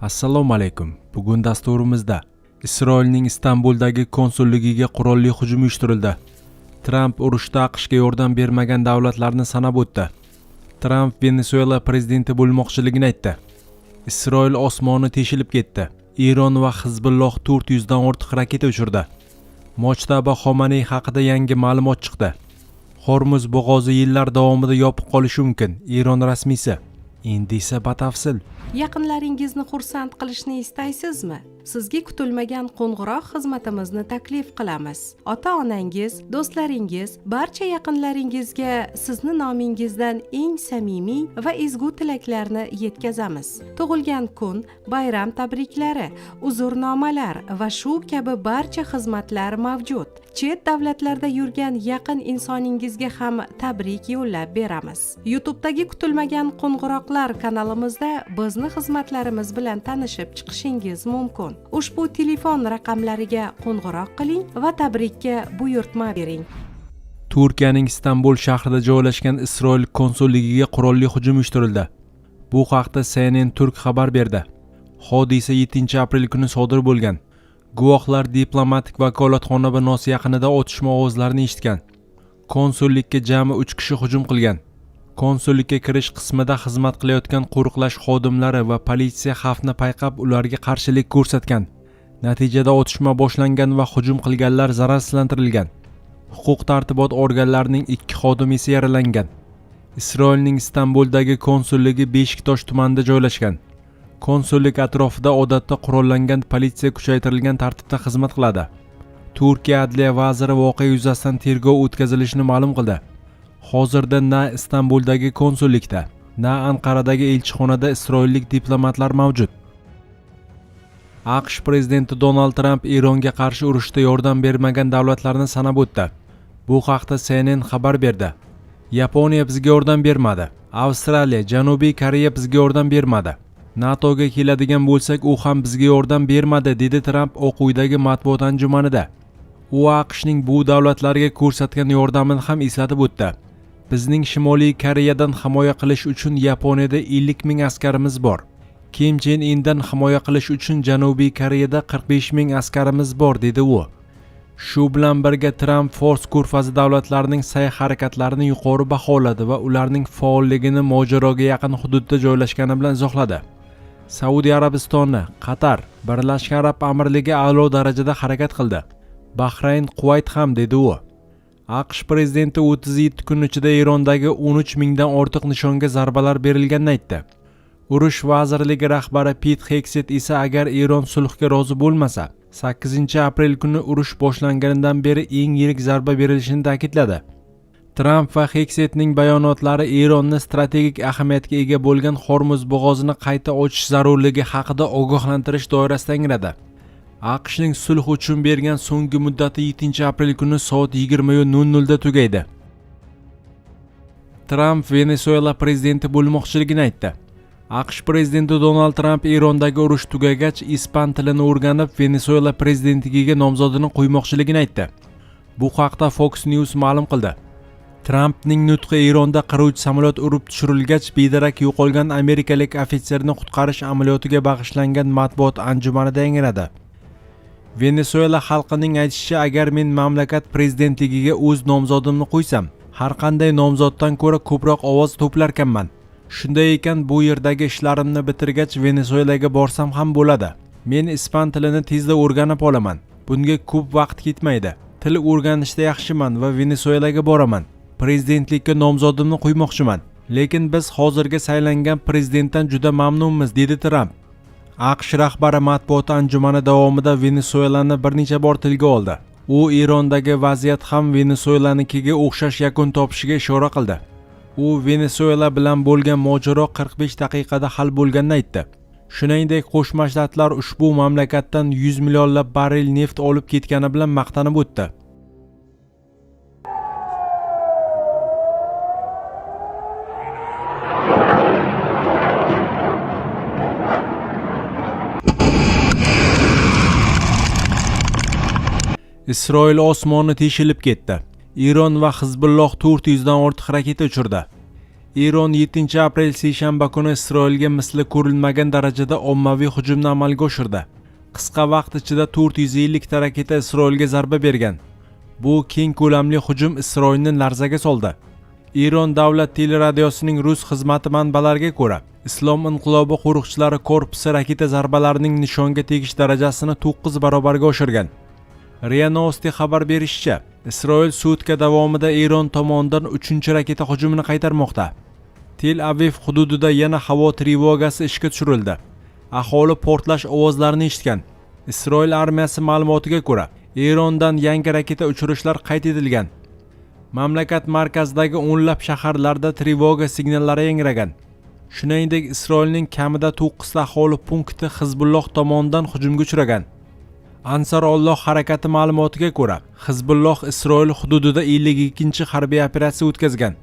Assalomu alaykum. Bugun dasturimizda Isroilning Istanbuldagi konsulligiga qurolli hujum uyushtirildi. Tramp urushda AQShga yordam bermagan davlatlarni sanab o'tdi. Tramp Venesuela prezidenti bo'lmoqchiligini aytdi. Isroil osmoni teshilib ketdi. Eron va Hizbulloh 400 dan ortiq raketa uchirdi. Mojtaba Xomaney haqida yangi ma'lumot chiqdi. Hormuz bo'g'ozi yillar davomida yopiq qolishi mumkin. Eron rasmiysi. Endi esa batafsil. Yaqinlaringizni xursand qilishni istaysizmi? Sizga kutilmagan qo'ng'iroq xizmatimizni taklif qilamiz. Ota-onangiz, do'stlaringiz, barcha yaqinlaringizga sizni nomingizdan eng samimiy va ezgu tilaklarni yetkazamiz. Tug'ilgan kun, bayram tabriklari, uzrnomalar va shu kabi barcha xizmatlar mavjud. Chet davlatlarda yurgan yaqin insoningizga ham tabrik yo'llab beramiz. YouTube'dagi kutilmagan qo'ng'iroqlar kanalimizda bizni xizmatlarimiz bilan tanishib chiqishingiz mumkin. Ushbu telefon raqamlariga qo'ng'iroq qiling va tabrikka buyurtma bering. Turkiyaning Istanbul shahrida joylashgan Isroil konsulligiga qurolli hujum uyushtirildi. Bu haqda CNN Turk xabar berdi. Hodisa 7-aprel kuni sodir bo'lgan. Guvohlar diplomatik vakolatxona binosi yaqinida otishma ovozlarini eshitgan. Konsullikka jami 3 kishi hujum qilgan. Konsullikka kirish qismida xizmat qilayotgan qo'riqlash xodimlari va politsiya xavfni payqab ularga qarshilik ko'rsatgan. Natijada otishma boshlangan va hujum qilganlar zararsizlantirilgan. Huquq-tartibot organlarining 2 xodimi esa yaralangan. Isroilning Istanbuldagi konsulligi Beshiktosh tumanida joylashgan. Konsullik atrofida odatda qurollangan politsiya kuchaytirilgan tartibda xizmat qiladi. Turkiya adliya vaziri voqea yuzasidan tergov o'tkazilishini ma'lum qildi. Hozirda na Istanbuldagi konsullikda, na Anqaradagi elchixonada isroillik diplomatlar mavjud. AQSh prezidenti Donald Tramp Eronga qarshi urushda yordam bermagan davlatlarni sanab o'tdi. Bu haqda CNN xabar berdi. Yaponiya bizga yordam bermadi. Avstraliya, Janubiy Koreya bizga yordam bermadi. NATOga keladigan bo'lsak, u ham bizga yordam bermadi, dedi Tramp Oq-uydagi matbuot anjumanida. U AQShning bu davlatlarga ko'rsatgan yordamini ham eslatib o'tdi. Bizning Shimoliy Koreyadan himoya qilish uchun Yaponiyada 50 ming askarimiz bor. Kim Chen Indan himoya qilish uchun Janubiy Koreyada 45 ming askarimiz bor, dedi u. Shu bilan birga Tramp Fors ko'rfazi davlatlarining sa'y-harakatlarini yuqori baholadi va ularning faolligini mojaroga yaqin hududda joylashgani bilan izohladi. Saudiya Arabistoni, Qatar, Birlashgan Arab Amirligi a'lo darajada harakat qildi. Bahrayn, Kuvayt ham, dedi u. AQSh prezidenti 37 kun ichida Erondagi 13 mingdan ortiq nishonga zarbalar berilganini aytdi. Urush vazirligi rahbari Pete Hegseth esa agar Eron sulhga rozi bo'lmasa, 8-aprel kuni urush boshlanganidan beri eng yirik zarba berilishini ta'kidladi. Tramp va Hegsethning bayonotlari Eronni strategik ahamiyatga ega bo'lgan Hormuz bo'g'ozini qayta ochish zarurligi haqida ogohlantirish doirasida yangradi. AQShning sulh uchun bergan so'nggi muddati 7-aprel kuni soat 20:00 da tugaydi. Tramp Venesuela prezidenti bo'lmoqchiligini aytdi. AQSh prezidenti Donald Tramp Erondagi urush tugagach ispan tilini o'rganib Venesuela prezidentligiga nomzodini qo'ymoqchiligini aytdi. Bu haqda Fox News ma'lum qildi. Trampning nutqi Eronda qiruvchi samolyot urib tushirilgach bedarak yo'qolgan amerikalik ofitserni qutqarish amaliyotiga bag'ishlangan matbuot anjumanida yangradi. Venesuela xalqining aytishicha, agar men mamlakat prezidentligiga o'z nomzodimni qo'ysam, har qanday nomzoddan ko'ra ko'proq ovoz to'plarkanman. Shunday ekan, bu yerdagi ishlarimni bitirgach Venesuelaga borsam ham bo'ladi. Men ispan tilini tezda o'rganib olaman. Bunga ko'p vaqt ketmaydi. Til o'rganishda yaxshiman va Venesuelaga boraman. Prezidentlikka nomzodimni qo'ymoqchiman. Lekin biz hozirga saylangan prezidentdan juda mamnunmiz, dedi Tramp. AQSh rahbari matbuot anjumani davomida Venesuelani bir necha bor tilga oldi. U Erondagi vaziyat ham Venesuelanikiga o'xshash yakun topishiga ishora qildi. U Venesuela bilan bo'lgan mojaro 45 daqiqada hal bo'lganini aytdi. Shuningdek, Qo'shma Shtatlar ushbu mamlakatdan 100 millionlab barrel neft olib ketgani bilan maqtanib o'tdi. Isroil osmoni teshilib ketdi. Eron va Hizbulloh 400 dan ortiq raketa uchirdi. Eron 7 aprel seshanba kuni Isroilga misli ko'rilmagan darajada ommaviy hujumni amalga oshirdi. Qisqa vaqt ichida 450 ta raketa Isroilga zarba bergan. Bu keng ko'lamli hujum Isroilni larzaga soldi. Eron davlat teleradiyosining rus xizmati manbalariga ko'ra, Islom inqilobi qo'riqchilari korpusi raketa zarbalarining nishonga tegish darajasini 9 barobarga oshirgan. RIA Novosti xabar berishicha, Isroil sutka davomida Eron tomonidan 3-raketa hujumini qaytarmoqda. Tel Aviv hududida yana havo trevogasi ishga tushirildi. Aholi portlash ovozlarini eshitgan. Isroil armiyasi ma'lumotiga ko'ra, Erondan yangi raketa uchirishlar qayd etilgan. Mamlakat markazidagi o'nlab shaharlarda trevoga signallari yangragan. Shuningdek, Isroilning kamida 9 ta aholi punkti Hizbulloh tomonidan hujumga uchragan. Ansar Alloh harakati ma'lumotiga ko'ra, Hizbulloh Isroil hududida 52-chi harbiy operatsiya o'tkazgan.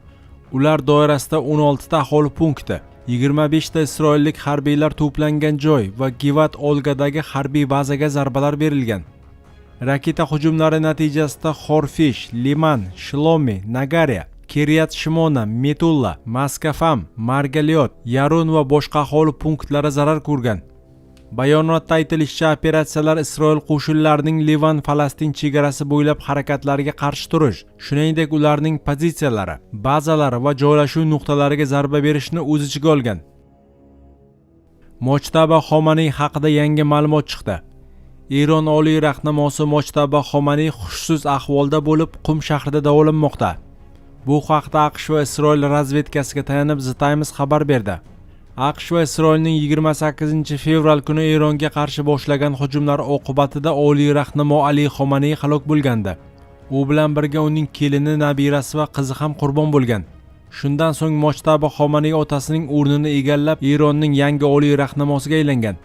Ular doirasida 16 ta aholi punkti, 25 ta isroillik harbiylar to'plangan joy va Givat Olgadagi harbiy bazaga zarbalar berilgan. Raketa hujumlari natijasida Xorfish, Liman, Shlomi, Nagariya, Kiryat Shimona, Metulla, Maskafam, Margaliot, Yarun va boshqa aholi punktlari zarar ko'rgan. Bayonotda aytilishicha, operatsiyalar Isroil qo'shinlarining Livan-Falastin chegarasi bo'ylab harakatlariga qarshi turish, shuningdek ularning pozitsiyalari, bazalari va joylashuv nuqtalariga zarba berishni o'z ichiga olgan. Mojtaba Xomaniy haqida yangi ma'lumot chiqdi. Eron oliy rahnamosi Mojtaba Xomaniy hushsiz ahvolda bo'lib, Qum shahrida davolanmoqda. Bu haqda AQSh va Isroil razvedkasiga tayanib The Times xabar berdi. AQSh va Isroilning 28 fevral kuni Eronga qarshi boshlagan hujumlar oqibatida oliy rahnamo Ali Xomaniy halok bo'lgandi. U bilan birga uning kelini, nabirasi va qizi ham qurbon bo'lgan. Shundan so'ng Mojtaba Xomaniy otasining o'rnini egallab, Eronning yangi oliy rahnamosiga aylangan.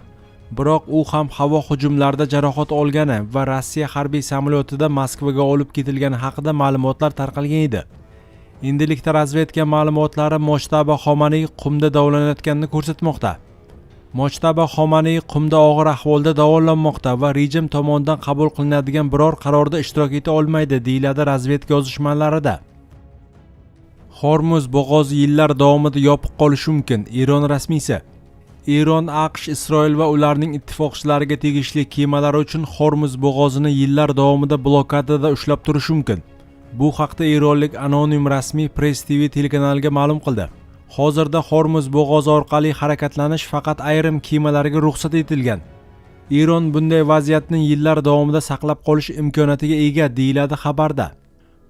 Biroq u ham havo hujumlarida jarohat olgani va Rossiya harbiy samolyotida Moskvaga olib ketilgani haqida ma'lumotlar tarqalgan edi. Endilikda razvedka ma'lumotlari Mojtaba Xomaniy Qumda davolanayotganini ko'rsatmoqda. Mojtaba Xomaniy Qumda og'ir ahvolda davolanmoqda va rejim tomonidan qabul qilinadigan biror qarorda ishtirok eta olmaydi, deyiladi razvedka yozishmalarida. Hormuz bo'g'ozi yillar davomida yopiq qolishi mumkin. Eron rasmiysi. Eron, AQSh, Isroil va ularning ittifoqchilariga tegishli kemalari uchun Hormuz bo'g'ozini yillar davomida blokadada ushlab turishi mumkin. Bu haqda eronlik anonim rasmiy Press TV telekanaliga ma'lum qildi. Hozirda Hormuz bo'g'ozi orqali harakatlanish faqat ayrim kemalarga ruxsat etilgan. Eron bunday vaziyatni yillar davomida saqlab qolish imkoniyatiga ega, deyiladi xabarda.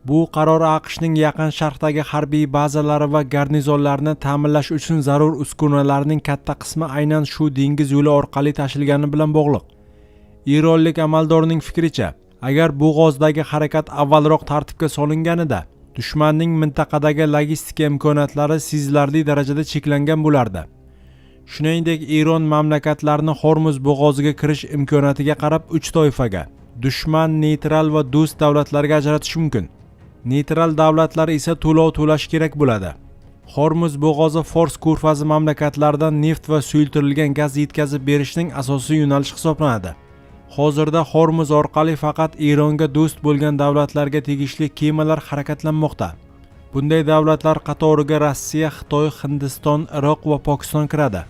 Bu qaror AQShning Yaqin Sharqdagi harbiy bazalari va garnizonlarni ta'minlash uchun zarur uskunalarning katta qismi aynan shu dengiz yo'li orqali tashilgani bilan bog'liq. Eronlik amaldorning fikricha, agar bo'g'ozdagi harakat avvalroq tartibga solinganida, dushmanning mintaqadagi logistika imkoniyatlari sezilarli darajada cheklangan bo'lardi. Shuningdek, Eron mamlakatlarni Hormuz bo'g'oziga kirish imkoniyatiga qarab 3 toifaga, dushman, neytral va do'st davlatlarga ajratish mumkin. Neytral davlatlar esa to'lov to'lash kerak bo'ladi. Hormuz bo'g'ozi Fors ko'rfazi mamlakatlaridan neft va suyultirilgan gaz yetkazib berishning asosiy yo'nalishi hisoblanadi. Hozirda Hormuz orqali faqat Eronga do'st bo'lgan davlatlarga tegishli kemalar harakatlanmoqda. Bunday davlatlar qatoriga Rossiya, Xitoy, Hindiston, Iroq va Pokiston kiradi.